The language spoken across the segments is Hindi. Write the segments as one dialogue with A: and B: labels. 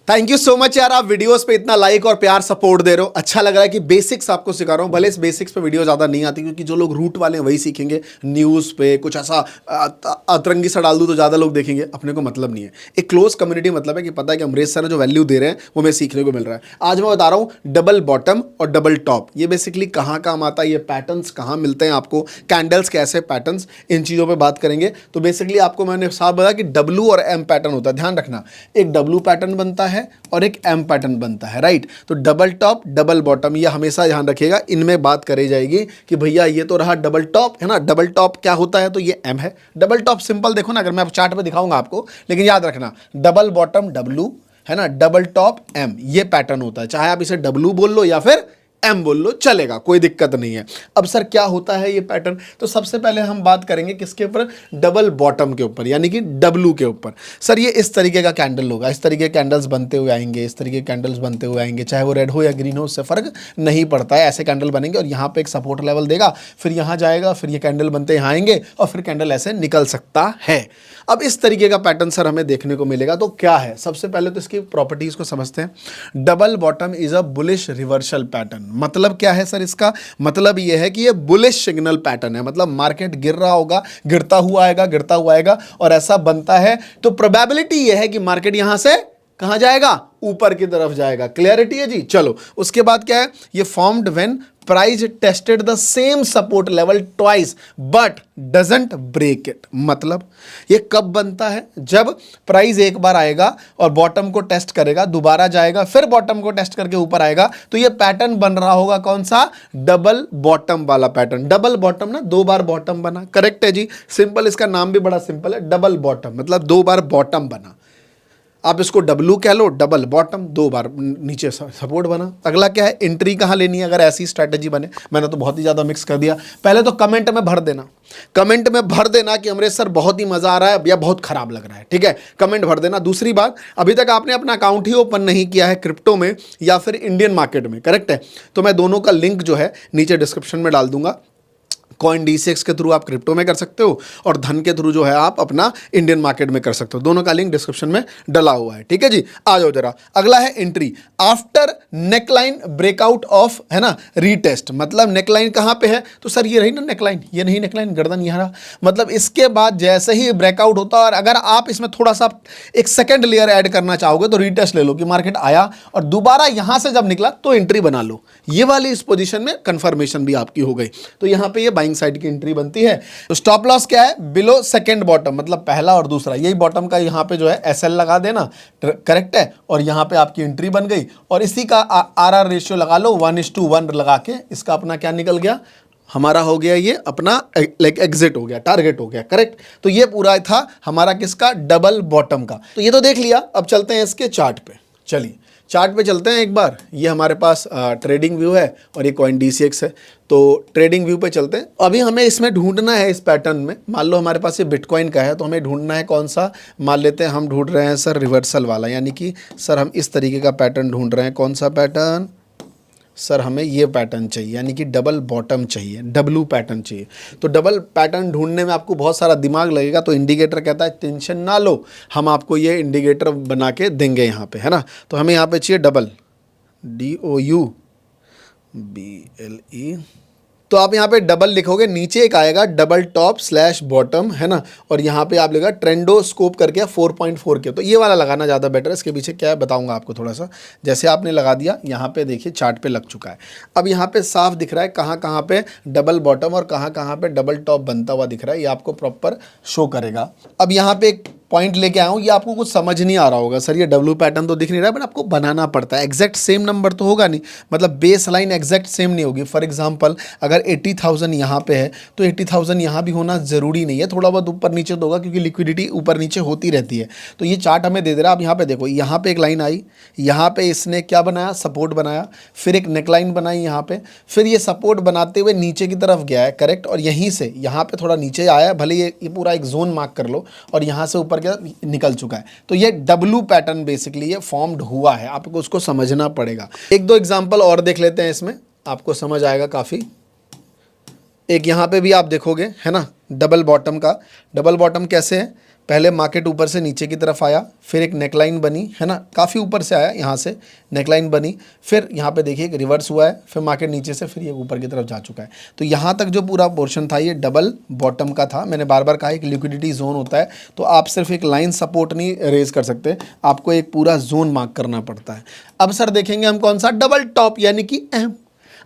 A: थैंक यू सो मच यार, आप वीडियोस पे इतना लाइक और प्यार सपोर्ट दे रहे हो। अच्छा लग रहा है कि बेसिक्स आपको सिखा रहा हूँ। भले इस बेसिक्स पे वीडियो ज़्यादा नहीं आती क्योंकि जो लोग रूट वाले हैं वही सीखेंगे। न्यूज़ पे कुछ ऐसा अतरंगी सा डाल दूँ तो ज़्यादा लोग देखेंगे, अपने को मतलब नहीं है। एक क्लोज कम्युनिटी मतलब है कि पता है कि अमरीश सर ने जो वैल्यू दे रहे हैं वो हमें सीखने को मिल रहा है। आज मैं बता रहा हूँ डबल बॉटम और डबल टॉप ये बेसिकली कहाँ काम आता है, ये पैटर्न्स कहाँ मिलते हैं आपको, कैंडल्स कैसे पैटर्न्स, इन चीज़ों पर बात करेंगे। तो बेसिकली आपको मैंने साफ बताया कि डब्ल्यू और एम पैटर्न होता है। ध्यान रखना, एक डब्ल्यू पैटर्न बनता है और एक एम पैटर्न बनता है, राइट। तो डबल टॉप डबल बॉटम ये हमेशा ध्यान रखिएगा, इनमें बात करी जाएगी कि भैया ये तो रहा डबल टॉप है ना, डबल टॉप क्या होता है, तो ये एम है। डबल टॉप सिंपल देखो ना, अगर मैं चार्ट पे दिखाऊंगा आपको, लेकिन याद रखना डबल बॉटम डब्लू है ना, डबल टॉप एम ये पैटर्न होता है। चाहे आप इसे डब्लू बोल लो या फिर एम बोल लो, चलेगा, कोई दिक्कत नहीं है। अब सर क्या होता है ये पैटर्न, तो सबसे पहले हम बात करेंगे किसके ऊपर, डबल बॉटम के ऊपर, यानी कि डब्लू के ऊपर। सर ये इस तरीके का कैंडल होगा, इस तरीके के कैंडल्स बनते हुए आएंगे, इस तरीके के कैंडल्स बनते हुए आएंगे, चाहे वो रेड हो या ग्रीन हो उससे फर्क नहीं पड़ता है। ऐसे कैंडल बनेंगे और यहाँ पे एक सपोर्ट लेवल देगा, फिर यहाँ जाएगा, फिर ये कैंडल बनते यहाँ आएंगे और फिर कैंडल ऐसे निकल सकता है। अब इस तरीके का पैटर्न सर हमें देखने को मिलेगा। तो क्या है, सबसे पहले तो इसकी प्रॉपर्टीज को समझते हैं। Double bottom is a bullish reversal pattern. मतलब क्या है सर इसका, मतलब ये है कि ये बुलिश सिग्नल पैटर्न है, मतलब मार्केट गिर रहा होगा, गिरता हुआ आएगा, गिरता हुआ आएगा और ऐसा बनता है। तो प्रोबेबिलिटी ये है कि मार्केट यहां से कहां जाएगा, ऊपर की तरफ जाएगा। क्लियरिटी है जी। चलो उसके बाद क्या है, ये formed when price tested the same support level twice but doesn't break it. मतलब ये कब बनता है, जब प्राइस एक बार आएगा और बॉटम को टेस्ट करेगा, दोबारा जाएगा, फिर बॉटम को टेस्ट करके ऊपर आएगा। तो ये पैटर्न बन रहा होगा कौन सा, डबल बॉटम वाला पैटर्न। डबल बॉटम ना, दो बार बॉटम बना, करेक्ट है जी। सिंपल, इसका नाम भी बड़ा सिंपल है, डबल बॉटम, मतलब दो बार बॉटम बना। आप इसको डब्लू कह लो, डबल बॉटम, दो बार नीचे सपोर्ट बना। अगला क्या है, एंट्री कहाँ लेनी है अगर ऐसी स्ट्रैटेजी बने। मैंने तो बहुत ही ज़्यादा मिक्स कर दिया। पहले तो कमेंट में भर देना, कमेंट में भर देना कि अमरीश सर बहुत ही मज़ा आ रहा है या बहुत खराब लग रहा है, ठीक है, कमेंट भर देना। दूसरी बात, अभी तक आपने अपना अकाउंट ही ओपन नहीं किया है क्रिप्टो में या फिर इंडियन मार्केट में, करेक्ट है, तो मैं दोनों का लिंक जो है नीचे डिस्क्रिप्शन में डाल दूंगा। CoinDCX के थ्रू आप क्रिप्टो में कर सकते हो और धन के थ्रू जो है आप अपना इंडियन मार्केट में कर सकते हो। दोनों का लिंक डिस्क्रिप्शन में डला हुआ है, ठीक है जी। आ जाओ जरा, अगला है entry after neckline breakout of, है ना, रीटेस्ट। मतलब नेकलाइन कहाँ पे है, तो सर ये रही ना नेकलाइन, ये नहीं नेकलाइन, गर्दन यहाँ रहा। मतलब इसके बाद जैसे ही ब्रेकआउट होता है और अगर आप इसमें थोड़ा सा एक सेकेंड लेयर ऐड करना चाहोगे तो रीटेस्ट ले लो कि मार्केट आया और दोबारा यहाँ से जब निकला तो एंट्री बना लो। ये वाली इस पोजीशन में कंफर्मेशन भी आपकी हो गई, तो यहाँ पे ये बाइंग साइड की एंट्री बनती है। तो स्टॉप लॉस क्या है, बिलो सेकंड बॉटम, मतलब पहला और दूसरा, यही बॉटम का यहाँ पे जो है एसएल लगा देना, करेक्ट है, और यहाँ पे आपकी एंट्री बन गई। और इसी का आरआर रेशियो लगा लो 1:1 लगा के, इसका अपना क्या निकल गया, हमारा हो गया ये अपना लाइक एग्जिट हो गया, टारगेट हो गया, करेक्ट। तो ये पूरा था हमारा किसका, डबल बॉटम का। तो ये तो देख लिया, अब चलते हैं इसके चार्ट पे। चलिए चार्ट पे चलते हैं एक बार। ये हमारे पास ट्रेडिंग व्यू है और ये CoinDCX है, तो ट्रेडिंग व्यू पे चलते हैं। अभी हमें इसमें ढूंढना है, इस पैटर्न में मान लो हमारे पास ये बिटकॉइन का है, तो हमें ढूंढना है कौन सा, मान लेते हैं हम ढूंढ रहे हैं सर रिवर्सल वाला, यानी कि सर हम इस तरीके का पैटर्न ढूंढ रहे हैं। कौन सा पैटर्न, सर हमें ये पैटर्न चाहिए, यानी कि डबल बॉटम चाहिए, डब्लू पैटर्न चाहिए। तो डबल पैटर्न ढूंढने में आपको बहुत सारा दिमाग लगेगा, तो इंडिकेटर कहता है टेंशन ना लो, हम आपको ये इंडिकेटर बना के देंगे यहाँ पे, है ना। तो हमें यहाँ पे चाहिए डबल, DOUBLE। तो आप यहाँ पे डबल लिखोगे, नीचे एक आएगा डबल टॉप स्लैश बॉटम, है ना, और यहाँ पे आप लिखा ट्रेंडोस्कोप करके 4.4 के। तो ये वाला लगाना ज़्यादा बेटर है। इसके पीछे क्या है बताऊंगा आपको थोड़ा सा। जैसे आपने लगा दिया, यहाँ पे देखिए चार्ट पे लग चुका है। अब यहाँ पे साफ दिख रहा है कहाँ कहाँ पे डबल बॉटम और कहाँ कहाँ पे डबल टॉप बनता हुआ दिख रहा है, ये आपको प्रॉपर शो करेगा। अब यहाँ पे एक पॉइंट लेके आया हूँ, ये आपको कुछ समझ नहीं आ रहा होगा, सर ये डब्ल्यू पैटर्न तो दिख नहीं रहा है, बट आपको बनाना पड़ता है। एग्जैक्ट सेम नंबर तो होगा नहीं, मतलब बेस लाइन एग्जैक्ट सेम नहीं होगी। फॉर एग्जांपल अगर 80,000 यहाँ पे है तो 80,000 यहाँ भी होना ज़रूरी नहीं है, थोड़ा बहुत ऊपर नीचे तो होगा क्योंकि लिक्विडिटी ऊपर नीचे होती रहती है। तो ये चार्ट हमें दे दे रहा है। आप यहाँ पे देखो, यहाँ पे एक लाइन आई, यहाँ पे इसने क्या बनाया, सपोर्ट बनाया, फिर एक नेकलाइन बनाई यहाँ पे, फिर ये सपोर्ट बनाते हुए नीचे की तरफ गया है, करेक्ट, और यहीं से यहाँ पे थोड़ा नीचे आया, भले ये पूरा एक जोन मार्क कर लो, और यहाँ से ऊपर क्या निकल चुका है। तो ये डब्लू पैटर्न बेसिकली ये फॉर्म्ड हुआ है, आपको उसको समझना पड़ेगा। एक दो एग्जांपल और देख लेते हैं, इसमें आपको समझ आएगा काफ़ी। एक यहाँ पे भी आप देखोगे, है ना, डबल बॉटम का। डबल बॉटम कैसे है, पहले मार्केट ऊपर से नीचे की तरफ आया, फिर एक नेकलाइन बनी है ना, काफ़ी ऊपर से आया, यहाँ से नेकलाइन बनी, फिर यहाँ पे देखिए एक रिवर्स हुआ है, फिर मार्केट नीचे से फिर ये ऊपर की तरफ जा चुका है। तो यहाँ तक जो पूरा पोर्शन था ये डबल बॉटम का था। मैंने बार बार कहा एक लिक्विडिटी जोन होता है, तो आप सिर्फ एक लाइन सपोर्ट नहीं रेज कर सकते, आपको एक पूरा जोन मार्क करना पड़ता है। अब सर देखेंगे हम कौन सा, डबल टॉप यानी कि एम।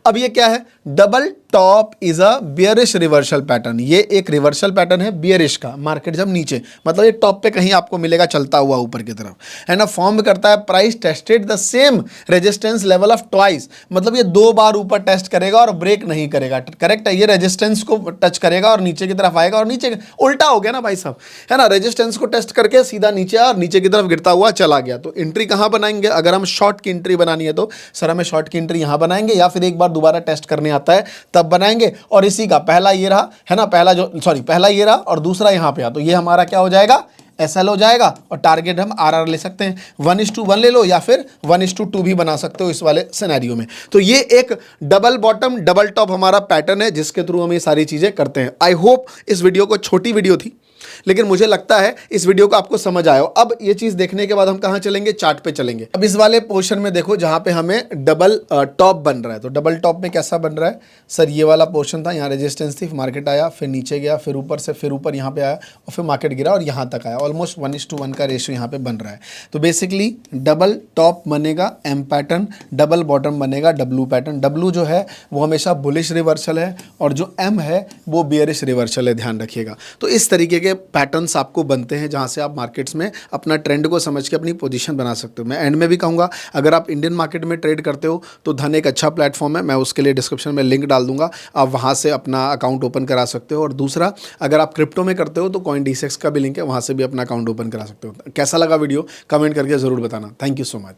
A: अब ये क्या है, double top is a bearish reversal pattern. ये एक रिवर्सल पैटर्न है बियरिश का, मार्केट जब नीचे, मतलब ये टॉप पे कहीं आपको मिलेगा चलता हुआ ऊपर की तरफ, है ना, फॉर्म करता है। Price tested the same resistance level of twice, मतलब ये 2 बार ऊपर टेस्ट करेगा और ब्रेक नहीं करेगा, करेक्ट है। ये रेजिस्टेंस को टच करेगा और नीचे की तरफ आएगा, और नीचे उल्टा हो गया ना भाई साहब, है ना, रेजिस्टेंस को टेस्ट करके सीधा नीचे और नीचे की तरफ गिरता हुआ चला गया। तो एंट्री कहाँ बनाएंगे, अगर हम शॉर्ट की एंट्री बनानी है तो सर हमें शॉर्ट की एंट्री यहाँ बनाएंगे, या फिर एक बार दोबारा टेस्ट करने आता है तब बनाएंगे। और इसी का पहला ये रहा, है ना, पहला ये रहा और दूसरा यहाँ पे आ, तो ये हमारा क्या हो जाएगा, एसएल हो जाएगा। और टारगेट हम आरआर ले सकते हैं, 1:1 ले लो या फिर 1:2 भी बना सकते हो इस वाले सिनेरियो में। तो ये एक डबल बॉटम डबल टॉप हमारा पैटर्न है जिसके थ्रू हम ये सारी चीजें करते हैं। आई होप इस वीडियो को, छोटी वीडियो थी लेकिन मुझे लगता है इस वीडियो को आपको समझ आया हो। अब ये चीज देखने के बाद हम कहां चलेंगे, चार्ट पे चलेंगे। अब इस वाले पोर्शन में देखो जहां पे हमें डबल टॉप बन रहा है, तो डबल टॉप में कैसा बन रहा है सर, ये वाला पोर्शन था, यहाँ रेजिस्टेंस थी, मार्केट आया, फिर नीचे गया, फिर ऊपर से फिर ऊपर यहाँ पे आया और फिर मार्केट गिरा और यहाँ तक आया। ऑलमोस्ट 1:1 का रेशियो यहाँ पे बन रहा है। तो बेसिकली डबल टॉप बनेगा एम पैटर्न, डबल बॉटम बनेगा डब्ल्यू पैटर्न। डब्ल्यू जो है वो हमेशा बुलिश रिवर्सल है और जो एम है वो बियरिश रिवर्सल है, ध्यान रखिएगा। तो इस तरीके के पैटर्न्स आपको बनते हैं जहां से आप मार्केट्स में अपना ट्रेंड को समझ के अपनी पोजीशन बना सकते हो। मैं एंड में भी कहूंगा अगर आप इंडियन मार्केट में ट्रेड करते हो तो धन एक अच्छा प्लेटफॉर्म है, मैं उसके लिए डिस्क्रिप्शन में लिंक डाल दूंगा, आप वहां से अपना अकाउंट ओपन करा सकते हो। और दूसरा, अगर आप क्रिप्टो में करते हो तो CoinDCX का भी लिंक है, वहां से भी अपना अकाउंट ओपन करा सकते हो। कैसा लगा वीडियो कमेंट करके जरूर बताना। Thank you so much.